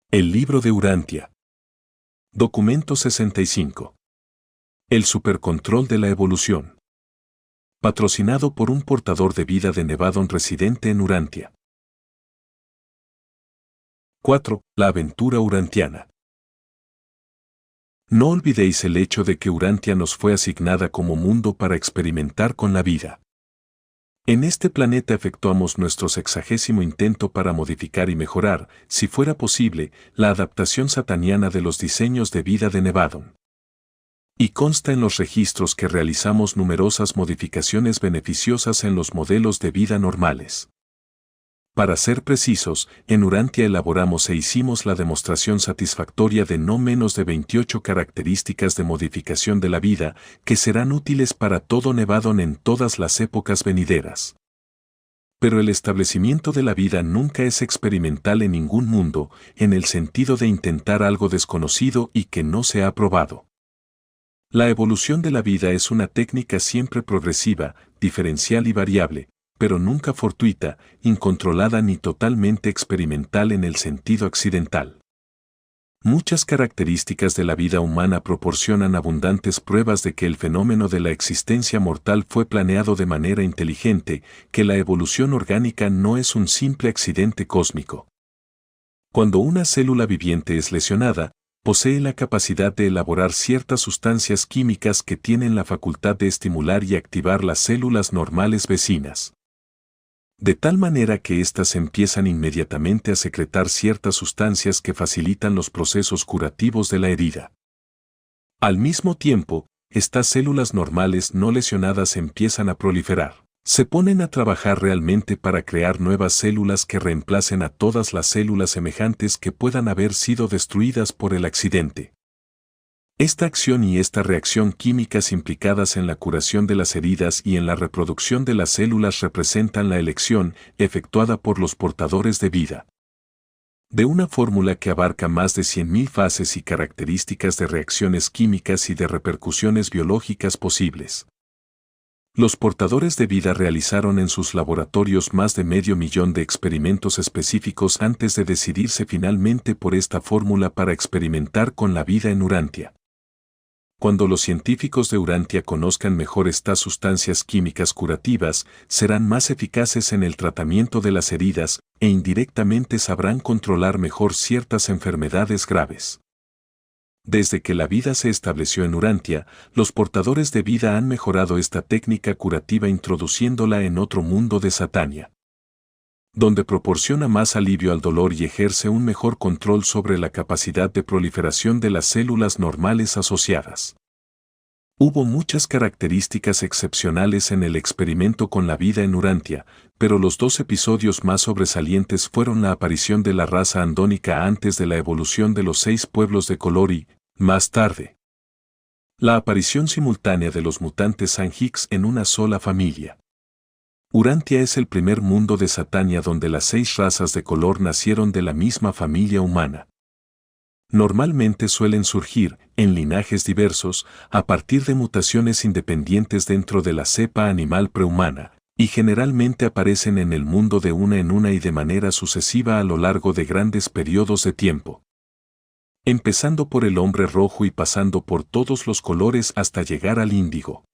El libro de Urantia. Documento 65. El supercontrol de la evolución. Patrocinado por un portador de vida de Nevadon residente en Urantia. 4. La aventura urantiana. No olvidéis el hecho de que Urantia nos fue asignada como mundo para experimentar con la vida. En este planeta efectuamos nuestro 60º intento para modificar y mejorar, si fuera posible, la adaptación sataniana de los diseños de vida de Nevadon. Y consta en los registros que realizamos numerosas modificaciones beneficiosas en los modelos de vida normales. Para ser precisos, en Urantia elaboramos e hicimos la demostración satisfactoria de no menos de 28 características de modificación de la vida que serán útiles para todo Nevadon en todas las épocas venideras. Pero el establecimiento de la vida nunca es experimental en ningún mundo, en el sentido de intentar algo desconocido y que no se ha probado. La evolución de la vida es una técnica siempre progresiva, diferencial y variable, pero nunca fortuita, incontrolada ni totalmente experimental en el sentido accidental. Muchas características de la vida humana proporcionan abundantes pruebas de que el fenómeno de la existencia mortal fue planeado de manera inteligente, que la evolución orgánica no es un simple accidente cósmico. Cuando una célula viviente es lesionada, posee la capacidad de elaborar ciertas sustancias químicas que tienen la facultad de estimular y activar las células normales vecinas. De tal manera que éstas empiezan inmediatamente a secretar ciertas sustancias que facilitan los procesos curativos de la herida. Al mismo tiempo, estas células normales no lesionadas empiezan a proliferar. Se ponen a trabajar realmente para crear nuevas células que reemplacen a todas las células semejantes que puedan haber sido destruidas por el accidente. Esta acción y esta reacción químicas implicadas en la curación de las heridas y en la reproducción de las células representan la elección efectuada por los portadores de vida de una fórmula que abarca más de 100.000 fases y características de reacciones químicas y de repercusiones biológicas posibles. Los portadores de vida realizaron en sus laboratorios más de 500.000 de experimentos específicos antes de decidirse finalmente por esta fórmula para experimentar con la vida en Urantia. Cuando los científicos de Urantia conozcan mejor estas sustancias químicas curativas, serán más eficaces en el tratamiento de las heridas e indirectamente sabrán controlar mejor ciertas enfermedades graves. Desde que la vida se estableció en Urantia, los portadores de vida han mejorado esta técnica curativa introduciéndola en otro mundo de Satania, donde proporciona más alivio al dolor y ejerce un mejor control sobre la capacidad de proliferación de las células normales asociadas. Hubo muchas características excepcionales en el experimento con la vida en Urantia, pero los dos episodios más sobresalientes fueron la aparición de la raza andónica antes de la evolución de los 6 pueblos de color y, más tarde, la aparición simultánea de los mutantes Sanjix en una sola familia. Urantia es el primer mundo de Satania donde las 6 razas de color nacieron de la misma familia humana. Normalmente suelen surgir, en linajes diversos, a partir de mutaciones independientes dentro de la cepa animal prehumana, y generalmente aparecen en el mundo de una en una y de manera sucesiva a lo largo de grandes periodos de tiempo. Empezando por el hombre rojo y pasando por todos los colores hasta llegar al índigo.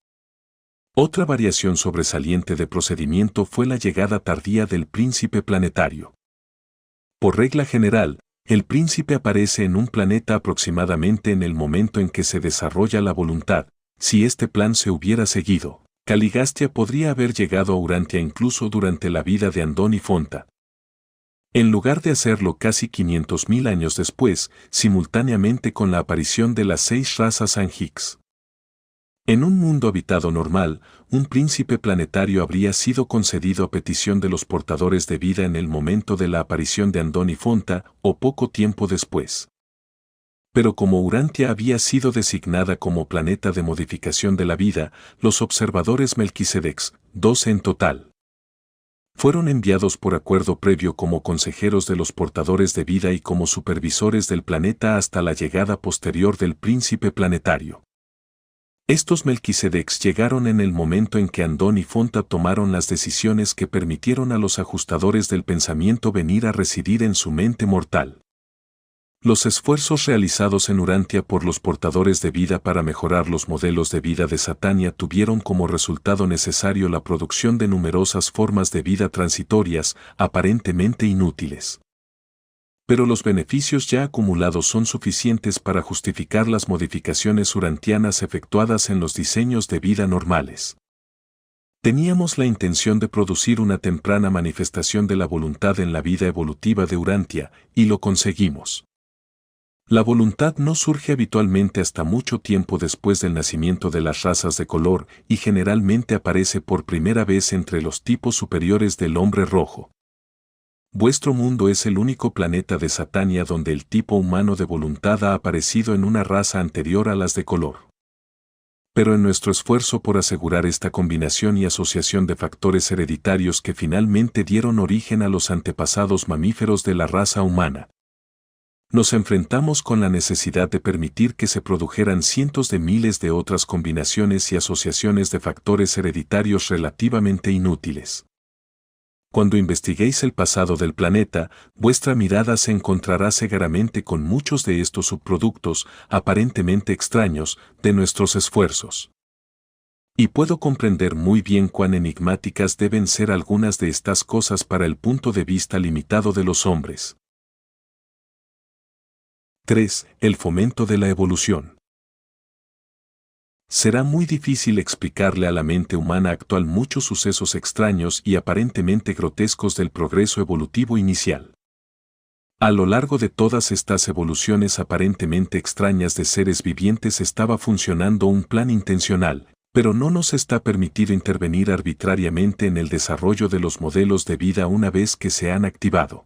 Otra variación sobresaliente de procedimiento fue la llegada tardía del príncipe planetario. Por regla general, el príncipe aparece en un planeta aproximadamente en el momento en que se desarrolla la voluntad. Si este plan se hubiera seguido, Caligastia podría haber llegado a Urantia incluso durante la vida de Andoni Fonta. En lugar de hacerlo casi 500.000 años después, simultáneamente con la aparición de las 6 razas Sanjix. En un mundo habitado normal, un príncipe planetario habría sido concedido a petición de los portadores de vida en el momento de la aparición de Andoni Fonta o poco tiempo después. Pero como Urantia había sido designada como planeta de modificación de la vida, los observadores Melquisedecs, 12 en total, fueron enviados por acuerdo previo como consejeros de los portadores de vida y como supervisores del planeta hasta la llegada posterior del príncipe planetario. Estos Melquisedecs llegaron en el momento en que Andoni y Fonta tomaron las decisiones que permitieron a los ajustadores del pensamiento venir a residir en su mente mortal. Los esfuerzos realizados en Urantia por los portadores de vida para mejorar los modelos de vida de Satania tuvieron como resultado necesario la producción de numerosas formas de vida transitorias, aparentemente inútiles. Pero los beneficios ya acumulados son suficientes para justificar las modificaciones urantianas efectuadas en los diseños de vida normales. Teníamos la intención de producir una temprana manifestación de la voluntad en la vida evolutiva de Urantia, y lo conseguimos. La voluntad no surge habitualmente hasta mucho tiempo después del nacimiento de las razas de color y generalmente aparece por primera vez entre los tipos superiores del hombre rojo. Vuestro mundo es el único planeta de Satania donde el tipo humano de voluntad ha aparecido en una raza anterior a las de color. Pero en nuestro esfuerzo por asegurar esta combinación y asociación de factores hereditarios que finalmente dieron origen a los antepasados mamíferos de la raza humana, nos enfrentamos con la necesidad de permitir que se produjeran cientos de miles de otras combinaciones y asociaciones de factores hereditarios relativamente inútiles. Cuando investiguéis el pasado del planeta, vuestra mirada se encontrará severamente con muchos de estos subproductos, aparentemente extraños, de nuestros esfuerzos. Y puedo comprender muy bien cuán enigmáticas deben ser algunas de estas cosas para el punto de vista limitado de los hombres. 3. El fomento de la evolución. Será muy difícil explicarle a la mente humana actual muchos sucesos extraños y aparentemente grotescos del progreso evolutivo inicial. A lo largo de todas estas evoluciones aparentemente extrañas de seres vivientes estaba funcionando un plan intencional, pero no nos está permitido intervenir arbitrariamente en el desarrollo de los modelos de vida una vez que se han activado.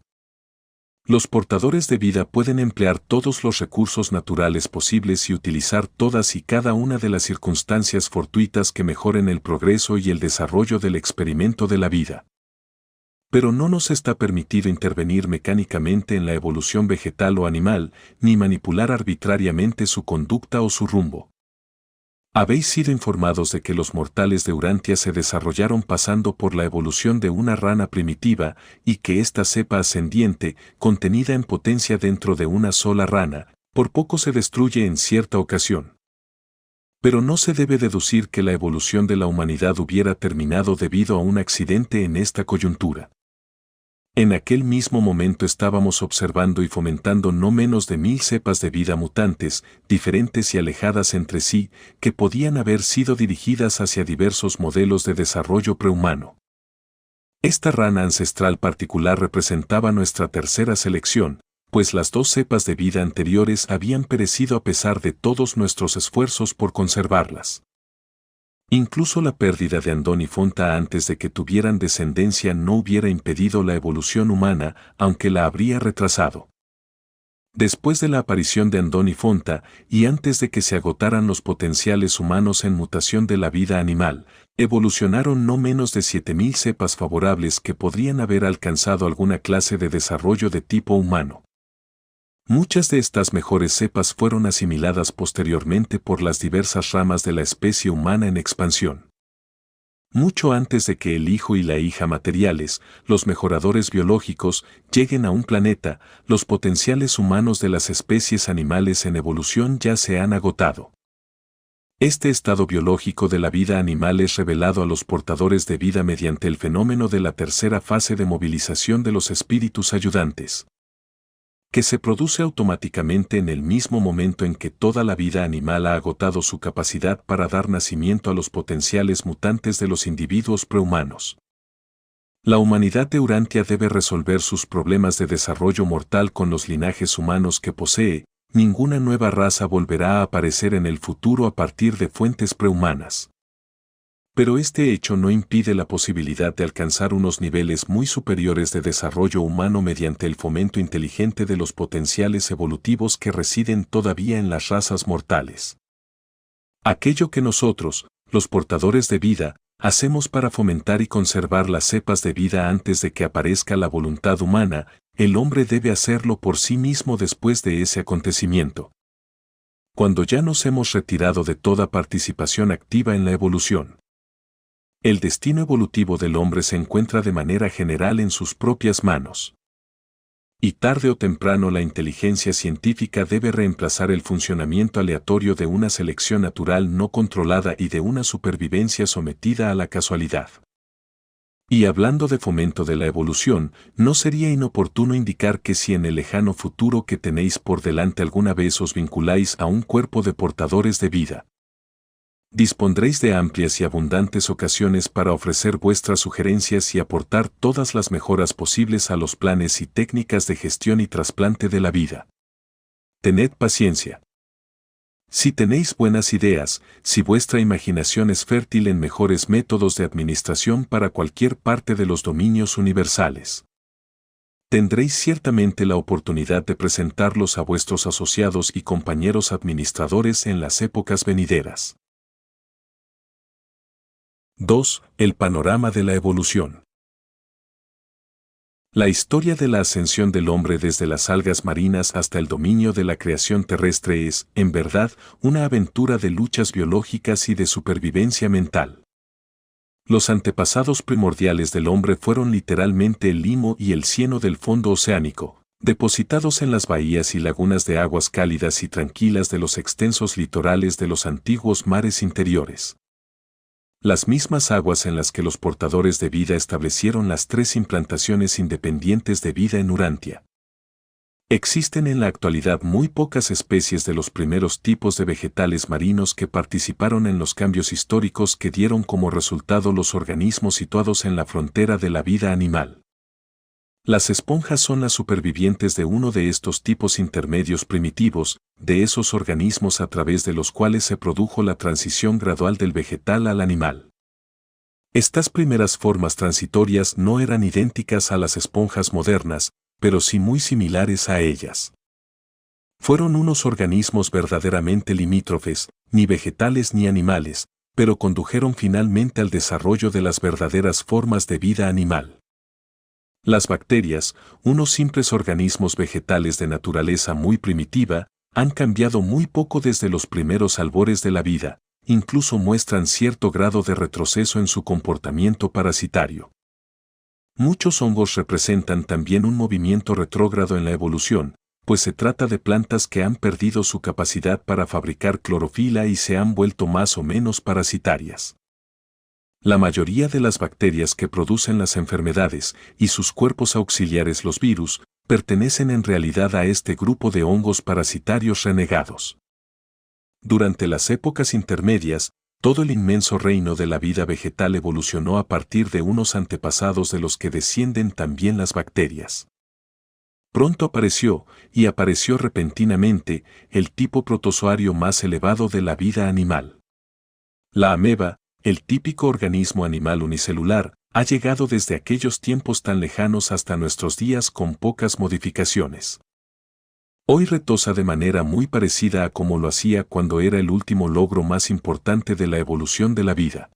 Los portadores de vida pueden emplear todos los recursos naturales posibles y utilizar todas y cada una de las circunstancias fortuitas que mejoren el progreso y el desarrollo del experimento de la vida. Pero no nos está permitido intervenir mecánicamente en la evolución vegetal o animal, ni manipular arbitrariamente su conducta o su rumbo. Habéis sido informados de que los mortales de Urantia se desarrollaron pasando por la evolución de una rana primitiva y que esta cepa ascendiente, contenida en potencia dentro de una sola rana, por poco se destruye en cierta ocasión. Pero no se debe deducir que la evolución de la humanidad hubiera terminado debido a un accidente en esta coyuntura. En aquel mismo momento estábamos observando y fomentando no menos de 1000 cepas de vida mutantes, diferentes y alejadas entre sí, que podían haber sido dirigidas hacia diversos modelos de desarrollo prehumano. Esta rana ancestral particular representaba nuestra tercera selección, pues las 2 cepas de vida anteriores habían perecido a pesar de todos nuestros esfuerzos por conservarlas. Incluso la pérdida de Andón y Fonta antes de que tuvieran descendencia no hubiera impedido la evolución humana, aunque la habría retrasado. Después de la aparición de Andón y Fonta, y antes de que se agotaran los potenciales humanos en mutación de la vida animal, evolucionaron no menos de 7000 cepas favorables que podrían haber alcanzado alguna clase de desarrollo de tipo humano. Muchas de estas mejores cepas fueron asimiladas posteriormente por las diversas ramas de la especie humana en expansión. Mucho antes de que el hijo y la hija materiales, los mejoradores biológicos, lleguen a un planeta, los potenciales humanos de las especies animales en evolución ya se han agotado. Este estado biológico de la vida animal es revelado a los portadores de vida mediante el fenómeno de la tercera fase de movilización de los espíritus ayudantes, que se produce automáticamente en el mismo momento en que toda la vida animal ha agotado su capacidad para dar nacimiento a los potenciales mutantes de los individuos prehumanos. La humanidad de Urantia debe resolver sus problemas de desarrollo mortal con los linajes humanos que posee. Ninguna nueva raza volverá a aparecer en el futuro a partir de fuentes prehumanas. Pero este hecho no impide la posibilidad de alcanzar unos niveles muy superiores de desarrollo humano mediante el fomento inteligente de los potenciales evolutivos que residen todavía en las razas mortales. Aquello que nosotros, los portadores de vida, hacemos para fomentar y conservar las cepas de vida antes de que aparezca la voluntad humana, el hombre debe hacerlo por sí mismo después de ese acontecimiento. Cuando ya nos hemos retirado de toda participación activa en la evolución, el destino evolutivo del hombre se encuentra de manera general en sus propias manos. Y tarde o temprano la inteligencia científica debe reemplazar el funcionamiento aleatorio de una selección natural no controlada y de una supervivencia sometida a la casualidad. Y hablando de fomento de la evolución, ¿no sería inoportuno indicar que si en el lejano futuro que tenéis por delante alguna vez os vinculáis a un cuerpo de portadores de vida, dispondréis de amplias y abundantes ocasiones para ofrecer vuestras sugerencias y aportar todas las mejoras posibles a los planes y técnicas de gestión y trasplante de la vida? Tened paciencia. Si tenéis buenas ideas, si vuestra imaginación es fértil en mejores métodos de administración para cualquier parte de los dominios universales, tendréis ciertamente la oportunidad de presentarlos a vuestros asociados y compañeros administradores en las épocas venideras. 2. El panorama de la evolución. La historia de la ascensión del hombre desde las algas marinas hasta el dominio de la creación terrestre es, en verdad, una aventura de luchas biológicas y de supervivencia mental. Los antepasados primordiales del hombre fueron literalmente el limo y el cieno del fondo oceánico, depositados en las bahías y lagunas de aguas cálidas y tranquilas de los extensos litorales de los antiguos mares interiores. Las mismas aguas en las que los portadores de vida establecieron las 3 implantaciones independientes de vida en Urantia. Existen en la actualidad muy pocas especies de los primeros tipos de vegetales marinos que participaron en los cambios históricos que dieron como resultado los organismos situados en la frontera de la vida animal. Las esponjas son las supervivientes de uno de estos tipos intermedios primitivos, de esos organismos a través de los cuales se produjo la transición gradual del vegetal al animal. Estas primeras formas transitorias no eran idénticas a las esponjas modernas, pero sí muy similares a ellas. Fueron unos organismos verdaderamente limítrofes, ni vegetales ni animales, pero condujeron finalmente al desarrollo de las verdaderas formas de vida animal. Las bacterias, unos simples organismos vegetales de naturaleza muy primitiva, han cambiado muy poco desde los primeros albores de la vida, incluso muestran cierto grado de retroceso en su comportamiento parasitario. Muchos hongos representan también un movimiento retrógrado en la evolución, pues se trata de plantas que han perdido su capacidad para fabricar clorofila y se han vuelto más o menos parasitarias. La mayoría de las bacterias que producen las enfermedades y sus cuerpos auxiliares los virus, pertenecen en realidad a este grupo de hongos parasitarios renegados. Durante las épocas intermedias, todo el inmenso reino de la vida vegetal evolucionó a partir de unos antepasados de los que descienden también las bacterias. Pronto apareció repentinamente, el tipo protozoario más elevado de la vida animal. La ameba, el típico organismo animal unicelular, ha llegado desde aquellos tiempos tan lejanos hasta nuestros días con pocas modificaciones. Hoy retosa de manera muy parecida a como lo hacía cuando era el último logro más importante de la evolución de la vida.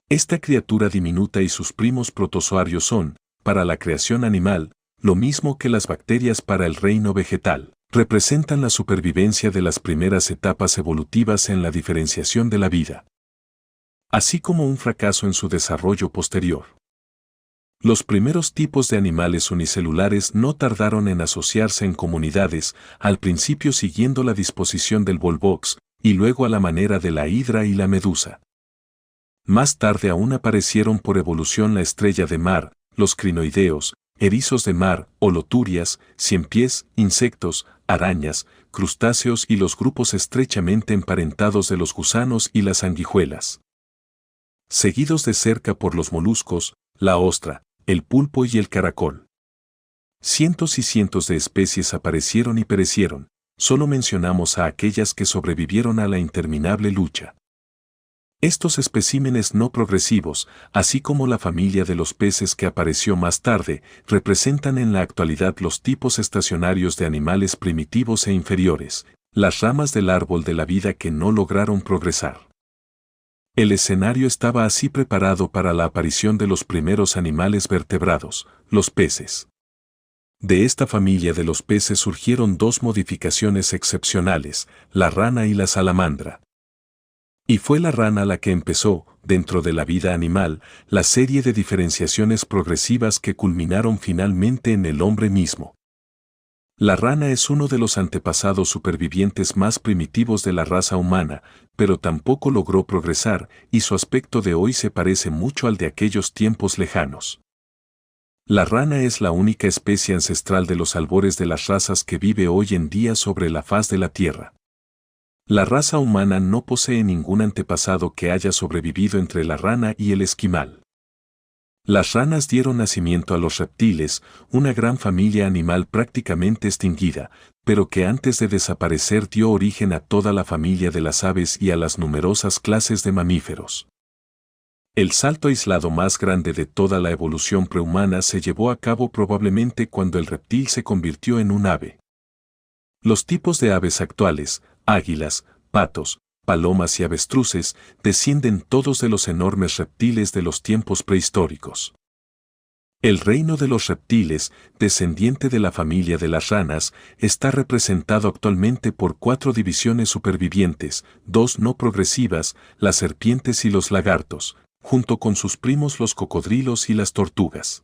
Esta criatura diminuta y sus primos protozoarios son, para la creación animal, lo mismo que las bacterias para el reino vegetal. Representan la supervivencia de las primeras etapas evolutivas en la diferenciación de la vida, así como un fracaso en su desarrollo posterior. Los primeros tipos de animales unicelulares no tardaron en asociarse en comunidades, al principio siguiendo la disposición del volvox, y luego a la manera de la hidra y la medusa. Más tarde aún aparecieron por evolución la estrella de mar, los crinoideos, erizos de mar, holoturias, ciempiés, insectos, arañas, crustáceos y los grupos estrechamente emparentados de los gusanos y las sanguijuelas. Seguidos de cerca por los moluscos, la ostra, el pulpo y el caracol. Cientos y cientos de especies aparecieron y perecieron, solo mencionamos a aquellas que sobrevivieron a la interminable lucha. Estos especímenes no progresivos, así como la familia de los peces que apareció más tarde, representan en la actualidad los tipos estacionarios de animales primitivos e inferiores, las ramas del árbol de la vida que no lograron progresar. El escenario estaba así preparado para la aparición de los primeros animales vertebrados, los peces. De esta familia de los peces surgieron 2 modificaciones excepcionales, la rana y la salamandra. Y fue la rana la que empezó, dentro de la vida animal, la serie de diferenciaciones progresivas que culminaron finalmente en el hombre mismo. La rana es uno de los antepasados supervivientes más primitivos de la raza humana, pero tampoco logró progresar y su aspecto de hoy se parece mucho al de aquellos tiempos lejanos. La rana es la única especie ancestral de los albores de las razas que vive hoy en día sobre la faz de la Tierra. La raza humana no posee ningún antepasado que haya sobrevivido entre la rana y el esquimal. Las ranas dieron nacimiento a los reptiles, una gran familia animal prácticamente extinguida, pero que antes de desaparecer dio origen a toda la familia de las aves y a las numerosas clases de mamíferos. El salto aislado más grande de toda la evolución prehumana se llevó a cabo probablemente cuando el reptil se convirtió en un ave. Los tipos de aves actuales, águilas, patos, palomas y avestruces, descienden todos de los enormes reptiles de los tiempos prehistóricos. El reino de los reptiles, descendiente de la familia de las ranas, está representado actualmente por 4 divisiones supervivientes, 2 no progresivas, las serpientes y los lagartos, junto con sus primos los cocodrilos y las tortugas.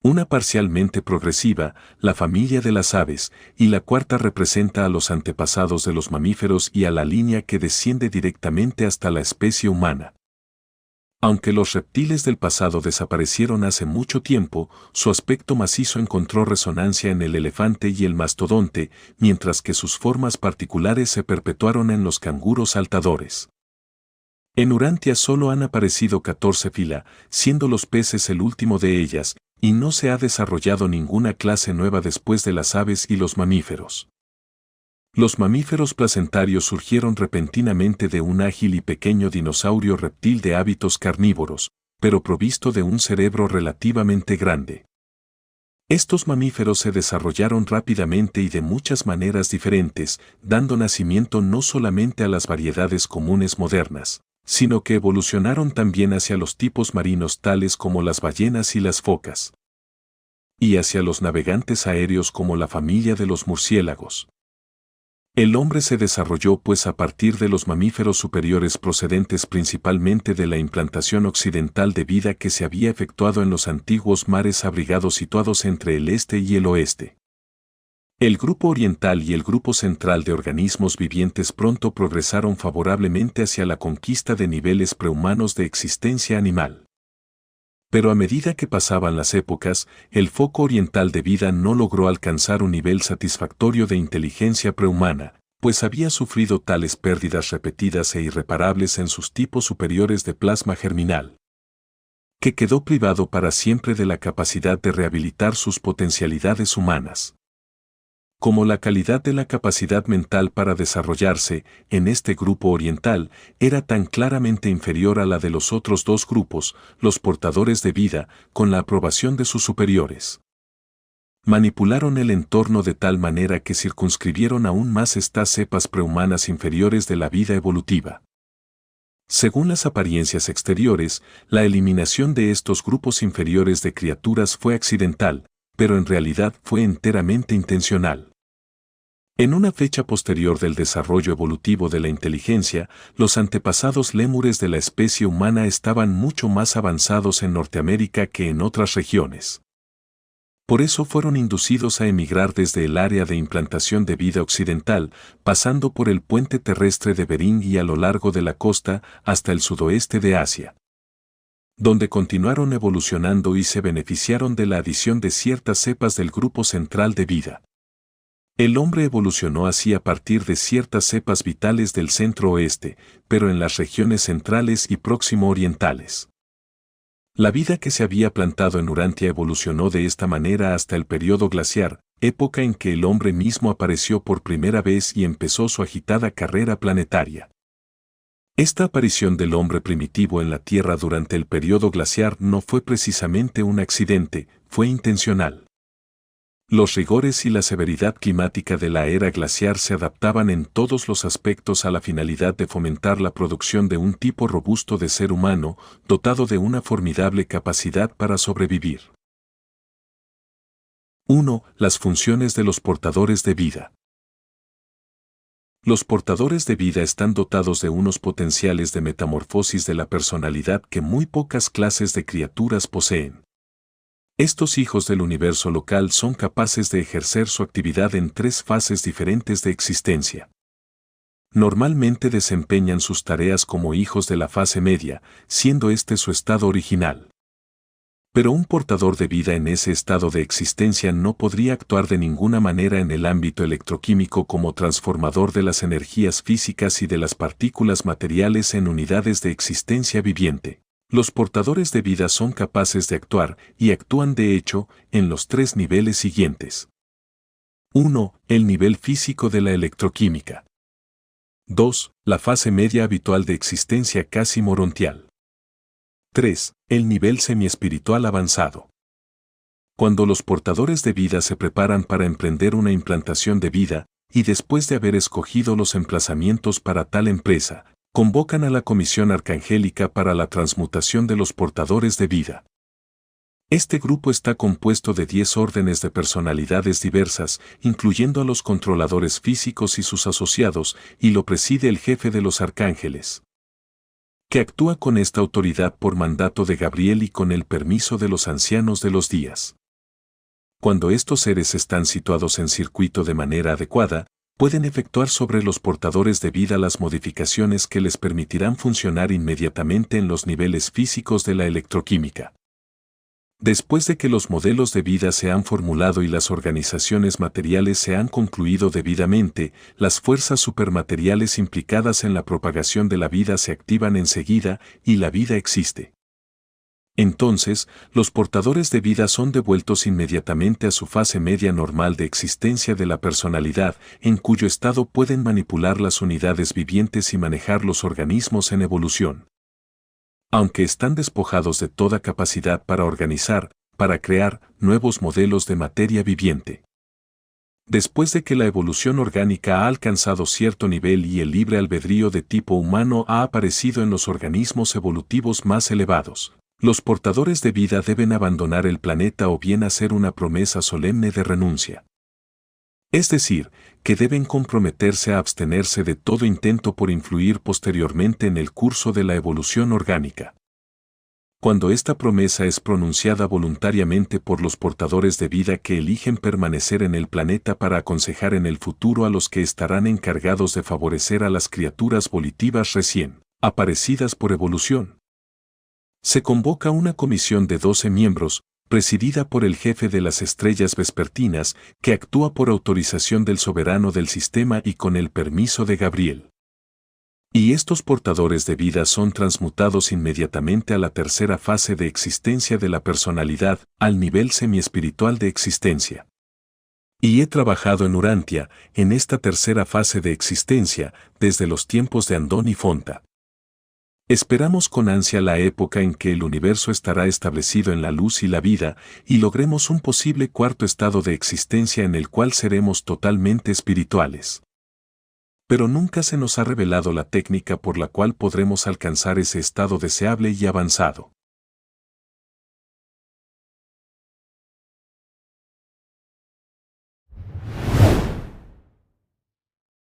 Una parcialmente progresiva, la familia de las aves, y la 4ª representa a los antepasados de los mamíferos y a la línea que desciende directamente hasta la especie humana. Aunque los reptiles del pasado desaparecieron hace mucho tiempo, su aspecto macizo encontró resonancia en el elefante y el mastodonte, mientras que sus formas particulares se perpetuaron en los canguros saltadores. En Urantia solo han aparecido 14 fila, siendo los peces el último de ellas, y no se ha desarrollado ninguna clase nueva después de las aves y los mamíferos. Los mamíferos placentarios surgieron repentinamente de un ágil y pequeño dinosaurio reptil de hábitos carnívoros, pero provisto de un cerebro relativamente grande. Estos mamíferos se desarrollaron rápidamente y de muchas maneras diferentes, dando nacimiento no solamente a las variedades comunes modernas, sino que evolucionaron también hacia los tipos marinos tales como las ballenas y las focas, y hacia los navegantes aéreos como la familia de los murciélagos. El hombre se desarrolló pues a partir de los mamíferos superiores procedentes principalmente de la implantación occidental de vida que se había efectuado en los antiguos mares abrigados situados entre el este y el oeste. El grupo oriental y el grupo central de organismos vivientes pronto progresaron favorablemente hacia la conquista de niveles prehumanos de existencia animal. Pero a medida que pasaban las épocas, el foco oriental de vida no logró alcanzar un nivel satisfactorio de inteligencia prehumana, pues había sufrido tales pérdidas repetidas e irreparables en sus tipos superiores de plasma germinal, que quedó privado para siempre de la capacidad de rehabilitar sus potencialidades humanas. Como la calidad de la capacidad mental para desarrollarse en este grupo oriental era tan claramente inferior a la de los otros 2 grupos, los portadores de vida, con la aprobación de sus superiores, manipularon el entorno de tal manera que circunscribieron aún más estas cepas prehumanas inferiores de la vida evolutiva. Según las apariencias exteriores, la eliminación de estos grupos inferiores de criaturas fue accidental, pero en realidad fue enteramente intencional. En una fecha posterior del desarrollo evolutivo de la inteligencia, los antepasados lémures de la especie humana estaban mucho más avanzados en Norteamérica que en otras regiones. Por eso fueron inducidos a emigrar desde el área de implantación de vida occidental, pasando por el puente terrestre de Bering y a lo largo de la costa hasta el sudoeste de Asia, donde continuaron evolucionando y se beneficiaron de la adición de ciertas cepas del grupo central de vida. El hombre evolucionó así a partir de ciertas cepas vitales del centro-oeste, pero en las regiones centrales y próximo-orientales. La vida que se había plantado en Urantia evolucionó de esta manera hasta el período glaciar, época en que el hombre mismo apareció por primera vez y empezó su agitada carrera planetaria. Esta aparición del hombre primitivo en la Tierra durante el período glaciar no fue precisamente un accidente, fue intencional. Los rigores y la severidad climática de la era glaciar se adaptaban en todos los aspectos a la finalidad de fomentar la producción de un tipo robusto de ser humano, dotado de una formidable capacidad para sobrevivir. 1. Las funciones de los portadores de vida. Los portadores de vida están dotados de unos potenciales de metamorfosis de la personalidad que muy pocas clases de criaturas poseen. Estos hijos del universo local son capaces de ejercer su actividad en 3 fases diferentes de existencia. Normalmente desempeñan sus tareas como hijos de la fase media, siendo este su estado original. Pero un portador de vida en ese estado de existencia no podría actuar de ninguna manera en el ámbito electroquímico como transformador de las energías físicas y de las partículas materiales en unidades de existencia viviente. Los portadores de vida son capaces de actuar, y actúan de hecho, en los 3 niveles siguientes. 1. El nivel físico de la electroquímica. 2. La fase media habitual de existencia casi morontial. 3. El nivel semiespiritual avanzado. Cuando los portadores de vida se preparan para emprender una implantación de vida, y después de haber escogido los emplazamientos para tal empresa, convocan a la Comisión Arcangélica para la transmutación de los portadores de vida. Este grupo está compuesto de 10 órdenes de personalidades diversas, incluyendo a los controladores físicos y sus asociados, y lo preside el jefe de los arcángeles, que actúa con esta autoridad por mandato de Gabriel y con el permiso de los ancianos de los días. Cuando estos seres están situados en circuito de manera adecuada, pueden efectuar sobre los portadores de vida las modificaciones que les permitirán funcionar inmediatamente en los niveles físicos de la electroquímica. Después de que los modelos de vida se han formulado y las organizaciones materiales se han concluido debidamente, las fuerzas supermateriales implicadas en la propagación de la vida se activan enseguida y la vida existe. Entonces, los portadores de vida son devueltos inmediatamente a su fase media normal de existencia de la personalidad, en cuyo estado pueden manipular las unidades vivientes y manejar los organismos en evolución. Aunque están despojados de toda capacidad para organizar, para crear nuevos modelos de materia viviente. Después de que la evolución orgánica ha alcanzado cierto nivel y el libre albedrío de tipo humano ha aparecido en los organismos evolutivos más elevados, los portadores de vida deben abandonar el planeta o bien hacer una promesa solemne de renuncia. Es decir, que deben comprometerse a abstenerse de todo intento por influir posteriormente en el curso de la evolución orgánica. Cuando esta promesa es pronunciada voluntariamente por los portadores de vida que eligen permanecer en el planeta para aconsejar en el futuro a los que estarán encargados de favorecer a las criaturas volitivas recién aparecidas por evolución, se convoca una comisión de 12 miembros, presidida por el jefe de las estrellas vespertinas, que actúa por autorización del soberano del sistema y con el permiso de Gabriel. Y estos portadores de vida son transmutados inmediatamente a la 3ª fase de existencia de la personalidad, al nivel semiespiritual de existencia. Y he trabajado en Urantia, en esta 3ª fase de existencia, desde los tiempos de Andón y Fonta. Esperamos con ansia la época en que el universo estará establecido en la luz y la vida, y logremos un posible 4º estado de existencia en el cual seremos totalmente espirituales. Pero nunca se nos ha revelado la técnica por la cual podremos alcanzar ese estado deseable y avanzado.